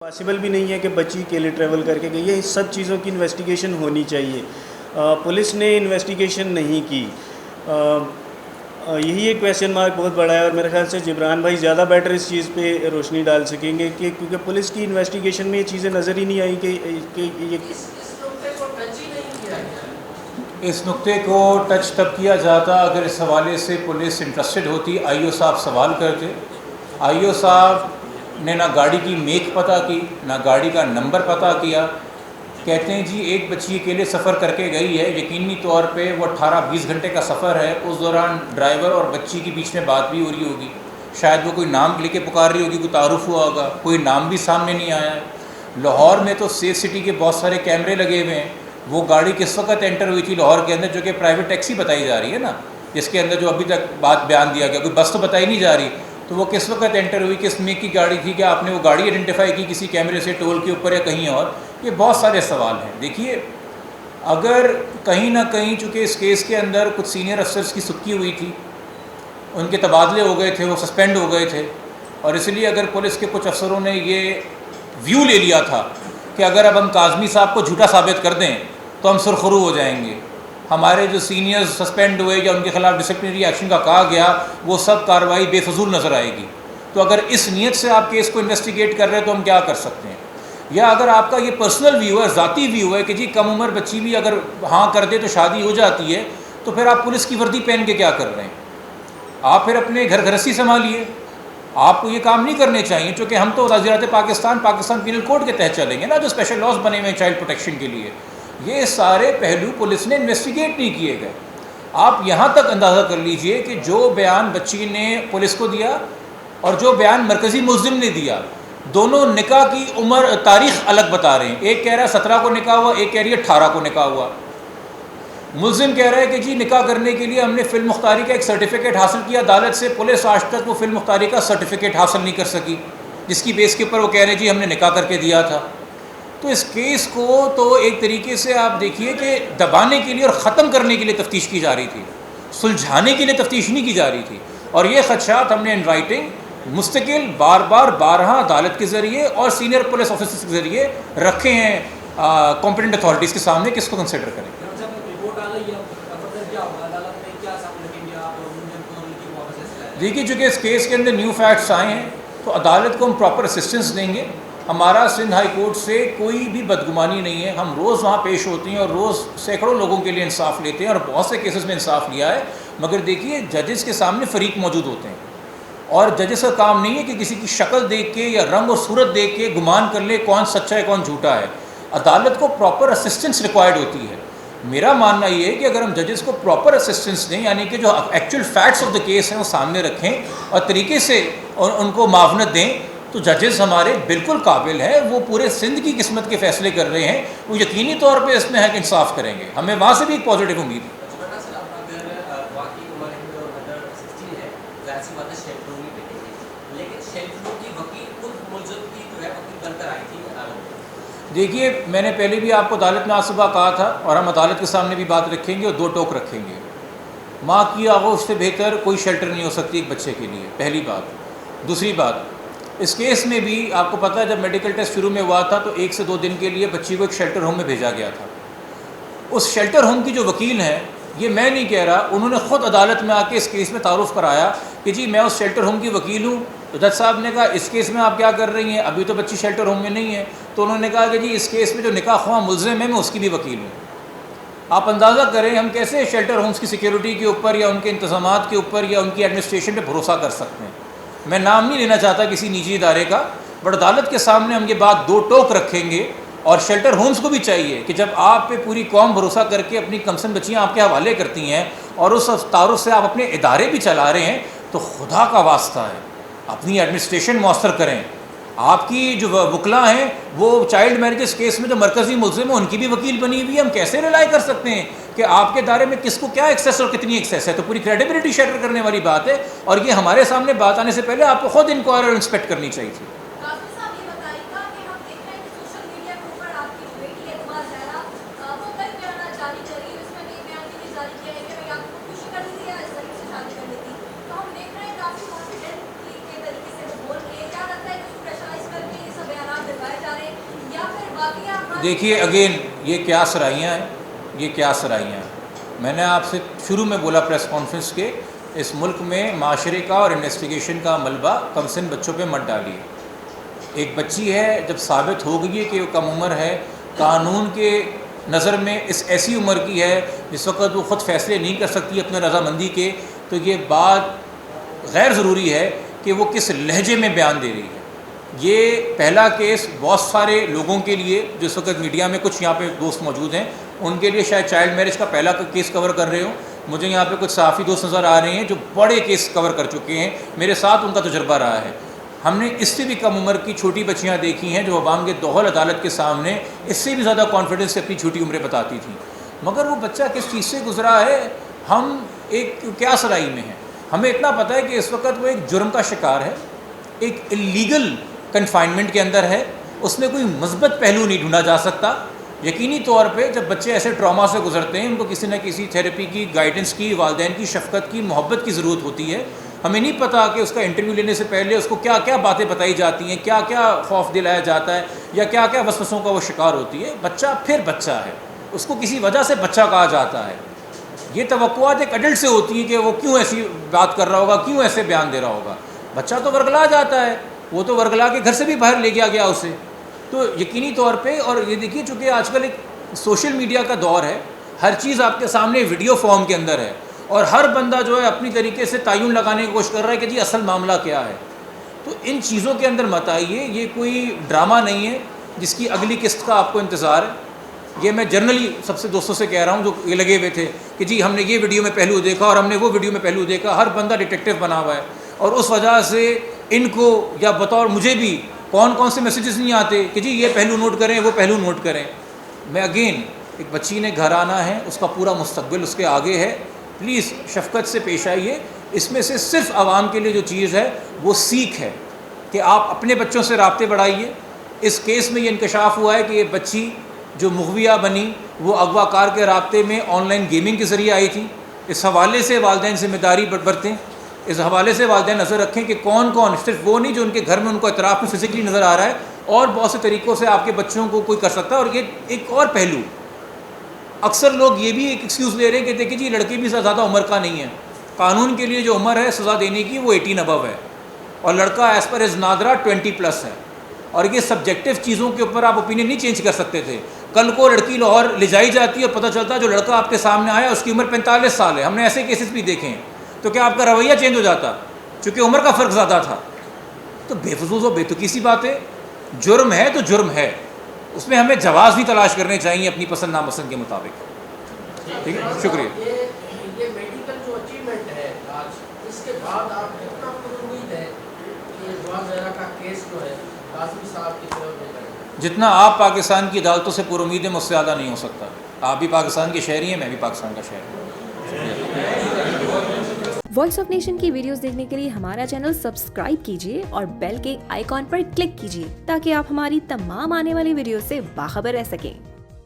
Possible بھی نہیں ہے کہ بچی اکیلے ٹریول کر کے گئی ہے. اس سب چیزوں کی انویسٹیگیشن ہونی چاہیے. پولیس نے انویسٹیگیشن نہیں کی. یہی ایک کویسچن مارک بہت بڑا ہے, اور میرے خیال سے جبران بھائی زیادہ بیٹر اس چیز پہ روشنی ڈال سکیں گے کہ کیونکہ پولیس کی انویسٹیگیشن میں یہ چیزیں نظر ہی نہیں آئی کہ یہ اس نقطے کو ٹچ تب کیا جاتا اگر اس حوالے سے پولیس انٹرسٹڈ ہوتی. آئی او صاحب سوال کرتے. آئی او صاحب نے نہ گاڑی کی میک پتہ کی, نہ گاڑی کا نمبر پتہ کیا. کہتے ہیں جی ایک بچی اکیلے سفر کر کے گئی ہے, یقینی طور پہ وہ 18-20 گھنٹے کا سفر ہے. اس دوران ڈرائیور اور بچی کے بیچ میں بات بھی ہو رہی ہوگی, شاید وہ کوئی نام لے کے پکار رہی ہوگی, کوئی تعارف ہوا ہوگا, کوئی نام بھی سامنے نہیں آیا ہے. لاہور میں تو سیف سٹی کے بہت سارے کیمرے لگے ہوئے ہیں. وہ گاڑی کس وقت انٹر ہوئی تھی لاہور کے اندر, جو کہ پرائیویٹ ٹیکسی بتائی جا رہی ہے نا, جس کے اندر جو ابھی تک بات بیان دیا گیا, کوئی بس تو بتائی نہیں جا رہی, تو وہ کس وقت انٹر ہوئی, کس میک کی گاڑی تھی, کیا آپ نے وہ گاڑی آئیڈینٹیفائی کی کسی کیمرے سے ٹول کے اوپر یا کہیں اور. یہ بہت سارے سوال ہیں. دیکھیے اگر کہیں نہ کہیں چونکہ اس کیس کے اندر کچھ سینئر افسرز کی سکی ہوئی تھی, ان کے تبادلے ہو گئے تھے, وہ سسپینڈ ہو گئے تھے, اور اس لیے اگر پولیس کے کچھ افسروں نے یہ ویو لے لیا تھا کہ اگر اب ہم کاظمی صاحب کو جھوٹا ثابت کر دیں تو ہم سرخرو ہو جائیں گے, ہمارے جو سینئرز سسپینڈ ہوئے یا ان کے خلاف ڈسپلنری ایکشن کا کہا گیا وہ سب کارروائی بے فضول نظر آئے گی. تو اگر اس نیت سے آپ کیس کو انویسٹیگیٹ کر رہے ہیں تو ہم کیا کر سکتے ہیں. یا اگر آپ کا یہ پرسنل ویو ہے, ذاتی ویو ہے کہ جی کم عمر بچی بھی اگر ہاں کر دے تو شادی ہو جاتی ہے, تو پھر آپ پولیس کی وردی پہن کے کیا کر رہے ہیں. آپ پھر اپنے گھر گھرستی سنبھالیے. آپ کو یہ کام نہیں کرنے چاہیے, چونکہ ہم تو وزارت پاکستان پینل کوڈ کے تحت چلیں گے نا, جو اسپیشل لاز بنے ہوئے ہیں چائلڈ پروٹیکشن کے لیے. یہ سارے پہلو پولیس نے انویسٹیگیٹ نہیں کیے گئے. آپ یہاں تک اندازہ کر لیجئے کہ جو بیان بچی نے پولیس کو دیا اور جو بیان مرکزی ملزم نے دیا, دونوں نکاح کی عمر تاریخ الگ بتا رہے ہیں. ایک کہہ رہا ہے 17 کو نکاح ہوا, ایک کہہ رہی ہے 18 کو نکاح ہوا. ملزم کہہ رہا ہے کہ جی نکاح کرنے کے لیے ہم نے فی المختاری کا ایک سرٹیفکیٹ حاصل کیا عدالت سے, پولیس آج تک وہ فی المختاری کا سرٹیفکیٹ حاصل نہیں کر سکی, جس کی بیس کے اوپر وہ کہہ رہے ہیں جی ہم نے نکاح کر کے دیا تھا. تو اس کیس کو تو ایک طریقے سے آپ دیکھیے کہ دبانے کے لیے اور ختم کرنے کے لیے تفتیش کی جا رہی تھی, سلجھانے کے لیے تفتیش نہیں کی جا رہی تھی. اور یہ خدشات ہم نے ان رائٹنگ مستقل بارہا عدالت کے ذریعے اور سینئر پولیس آفیسرز کے ذریعے رکھے ہیں کمپیٹنٹ اتھارٹیز کے سامنے, کس کو کنسیڈر کریں. دیکھیے چونکہ اس کیس کے اندر نیو فیکٹس آئے ہیں تو عدالت کو ہم پراپر اسسٹنس دیں گے. ہمارا سندھ ہائی کورٹ سے کوئی بھی بدگمانی نہیں ہے, ہم روز وہاں پیش ہوتے ہیں اور روز سینکڑوں لوگوں کے لیے انصاف لیتے ہیں, اور بہت سے کیسز میں انصاف لیا ہے. مگر دیکھیے ججز کے سامنے فریق موجود ہوتے ہیں, اور ججز کا کام نہیں ہے کہ کسی کی شکل دیکھ کے یا رنگ اور صورت دیکھ کے گمان کر لے کون سچا ہے کون جھوٹا ہے. عدالت کو پراپر اسسٹنس ریکوائرڈ ہوتی ہے. میرا ماننا یہ ہے کہ اگر ہم ججز کو پراپر اسسٹنس دیں, یعنی کہ جو actual facts of the case ہیں وہ سامنے رکھیں اور طریقے سے ان کو معاونت دیں, تو ججز ہمارے بالکل قابل ہیں. وہ پورے سندھ کی قسمت کے فیصلے کر رہے ہیں, وہ یقینی طور پہ اس میں حق انصاف کریں گے. ہمیں وہاں سے بھی ایک پازیٹیو امید ہے. دیکھیے میں نے پہلے بھی آپ کو عدالت میں آج صبح کہا تھا, اور ہم عدالت کے سامنے بھی بات رکھیں گے اور 2 ٹوک رکھیں گے. ماں کی آغوش سے بہتر کوئی شیلٹر نہیں ہو سکتی ایک بچے کے لیے, پہلی بات. دوسری بات, اس کیس میں بھی آپ کو پتہ ہے جب میڈیکل ٹیسٹ شروع میں ہوا تھا تو 1 سے 2 دن کے لیے بچی کو ایک شیلٹر ہوم میں بھیجا گیا تھا. اس شیلٹر ہوم کی جو وکیل ہیں, یہ میں نہیں کہہ رہا, انہوں نے خود عدالت میں آ کے اس کیس میں تعارف کرایا کہ جی میں اس شیلٹر ہوم کی وکیل ہوں. تو جج صاحب نے کہا اس کیس میں آپ کیا کر رہی ہیں, ابھی تو بچی شیلٹر ہوم میں نہیں ہے. تو انہوں نے کہا کہ جی اس کیس میں جو نکاح خواہ ملزم ہے میں اس کی بھی وکیل ہوں. آپ اندازہ کریں ہم کیسے شیلٹر ہومز کی سیکیورٹی کے اوپر یا ان کے انتظامات کے اوپر یا ان کی ایڈمنسٹریشن پہ بھروسہ کر سکتے ہیں. میں نام نہیں لینا چاہتا کسی نجی ادارے کا, بٹ عدالت کے سامنے ہم یہ بات 2 ٹوک رکھیں گے. اور شیلٹر ہومز کو بھی چاہیے کہ جب آپ پہ پوری قوم بھروسہ کر کے اپنی کمسن بچیاں آپ کے حوالے کرتی ہیں اور اس تعارف سے آپ اپنے ادارے بھی چلا رہے ہیں, تو خدا کا واسطہ ہے اپنی ایڈمنسٹریشن مؤثر کریں. آپ کی جو وکلاء ہیں وہ چائلڈ میرجز کیس میں جو مرکزی ملزم ہیں ان کی بھی وکیل بنی ہوئی ہے. ہم کیسے ریلائی کر سکتے ہیں کہ آپ کے ادارے میں کس کو کیا ایکسیس اور کتنی ایکسیس ہے. تو پوری کریڈیبلٹی شیٹر کرنے والی بات ہے, اور یہ ہمارے سامنے بات آنے سے پہلے آپ کو خود انکوائر اور انسپیکٹ کرنی چاہیے تھی. دیکھیے اگین یہ کیا سرائیاں ہیں، یہ کیا سرائیاں ہیں. میں نے آپ سے شروع میں بولا پریس کانفرنس کے، اس ملک میں معاشرے کا اور انویسٹیگیشن کا ملبہ کم سن بچوں پہ مت ڈالیے. ایک بچی ہے، جب ثابت ہو گئی ہے کہ وہ کم عمر ہے، قانون کے نظر میں اس ایسی عمر کی ہے جس وقت وہ خود فیصلے نہیں کر سکتی اپنے رضامندی کے، تو یہ بات غیر ضروری ہے کہ وہ کس لہجے میں بیان دے رہی ہے. یہ پہلا کیس بہت سارے لوگوں کے لیے جو اس وقت میڈیا میں کچھ یہاں پہ دوست موجود ہیں ان کے لیے شاید چائلڈ میرج کا پہلا کیس کور کر رہے ہوں. مجھے یہاں پہ کچھ صحافی دوست نظر آ رہے ہیں جو بڑے کیس کور کر چکے ہیں، میرے ساتھ ان کا تجربہ رہا ہے. ہم نے اس سے بھی کم عمر کی چھوٹی بچیاں دیکھی ہیں جو عوام کے دوحل عدالت کے سامنے اس سے بھی زیادہ کانفیڈنس سے اپنی چھوٹی عمریں بتاتی تھیں. مگر وہ بچہ کس چیز سے گزرا ہے، ہم ایک کیا سرائی میں ہیں. ہمیں اتنا پتہ ہے کہ اس وقت وہ ایک جرم کا شکار ہے، ایک اللیگل کنفائنمنٹ کے اندر ہے، اس میں کوئی مثبت پہلو نہیں ڈھونڈا جا سکتا. یقینی طور پہ جب بچے ایسے ٹراما سے گزرتے ہیں ان کو کسی نہ کسی تھیراپی کی، گائیڈنس کی، والدین کی شفقت کی، محبت کی ضرورت ہوتی ہے. ہمیں نہیں پتہ کہ اس کا انٹرویو لینے سے پہلے اس کو کیا کیا باتیں بتائی جاتی ہیں، کیا کیا خوف دلایا جاتا ہے، یا کیا کیا وسوسوں کا وہ شکار ہوتی ہے. بچہ پھر بچہ ہے، اس کو کسی وجہ سے بچہ کہا جاتا ہے. یہ توقعات ایک ایڈلٹ سے ہوتی ہیں کہ وہ کیوں ایسی بات کر رہا ہوگا، کیوں ایسے بیان دے رہا ہوگا. بچہ تو ورگلا جاتا ہے، وہ تو ورگلا کے گھر سے بھی باہر لے گیا اسے. تو یقینی طور پہ، اور یہ دیکھیے چونکہ آج کل ایک سوشل میڈیا کا دور ہے، ہر چیز آپ کے سامنے ویڈیو فارم کے اندر ہے، اور ہر بندہ جو ہے اپنی طریقے سے تعین لگانے کی کوشش کر رہا ہے کہ جی اصل معاملہ کیا ہے. تو ان چیزوں کے اندر مت آئیے، یہ کوئی ڈرامہ نہیں ہے جس کی اگلی قسط کا آپ کو انتظار ہے. یہ میں جنرلی سب سے دوستوں سے کہہ رہا ہوں جو یہ لگے ہوئے تھے کہ جی ہم نے یہ ویڈیو میں پہلو دیکھا اور ہم نے وہ ویڈیو میں پہلو دیکھا. ہر بندہ ڈیٹیکٹیو بنا ہوا ہے، اور اس وجہ سے ان کو یا بطور مجھے بھی کون سے میسیجز نہیں آتے کہ جی یہ پہلو نوٹ کریں، وہ پہلو نوٹ کریں. میں اگین، ایک بچی نے گھر آنا ہے، اس کا پورا مستقبل اس کے آگے ہے. پلیز شفقت سے پیش آئیے. اس میں سے صرف عوام کے لیے جو چیز ہے وہ سیکھ ہے کہ آپ اپنے بچوں سے رابطے بڑھائیے. اس کیس میں یہ انکشاف ہوا ہے کہ یہ بچی جو مغویہ بنی وہ اغوا کار کے رابطے میں آن لائن گیمنگ کے ذریعے آئی تھی. اس حوالے سے والدین ذمہ داری برتیں، اس حوالے سے والدین نظر رکھیں کہ کون صرف وہ نہیں جو ان کے گھر میں ان کو اطراف میں فزیکلی نظر آ رہا ہے، اور بہت سے طریقوں سے آپ کے بچوں کو کوئی کر سکتا ہے. اور یہ ایک اور پہلو، اکثر لوگ یہ بھی ایک ایکسکیوز لے رہے ہیں کہ دیکھیں جی لڑکی بھی زیادہ عمر کا نہیں ہے. قانون کے لیے جو عمر ہے سزا دینے کی وہ 18 ابو ہے، اور لڑکا ایز پر از نادرا 20+ ہے. اور یہ سبجیکٹو چیزوں کے اوپر آپ اوپینین نہیں چینج کر سکتے تھے. کل کو لڑکی لاہور لے جائی جاتی ہے اور پتہ چلتا ہے جو لڑکا آپ کے سامنے آیا اس کی عمر 45 سال ہے. ہم نے ایسے کیسز بھی دیکھے ہیں. تو کیا آپ کا رویہ چینج ہو جاتا چونکہ عمر کا فرق زیادہ تھا؟ تو بے فضول و بے تکی سی بات ہے. جرم ہے تو جرم ہے، اس میں ہمیں جواز بھی تلاش کرنے چاہیے اپنی پسند ناپسند کے مطابق. ٹھیک ہے، شکریہ. یہ میڈیکل جو اچیومنٹ ہے آج، اس کے بعد آپ کتنا امید ہے کہ جواز زہرا کا کیس جو ہے قاضی صاحب کی طرف میں کریں؟ جتنا آپ پاکستان کی عدالتوں سے پر امید ہیں مجھ سے زیادہ نہیں ہو سکتا. آپ بھی پاکستان کے شہری ہیں، میں بھی پاکستان کا شہری ہوں. وائس آف نیشن کی ویڈیوز دیکھنے کے لیے ہمارا چینل سبسکرائب کیجیے اور بیل کے آئیکن پر کلک کیجیے تاکہ آپ ہماری تمام آنے والی ویڈیوز سے باخبر رہ سکیں.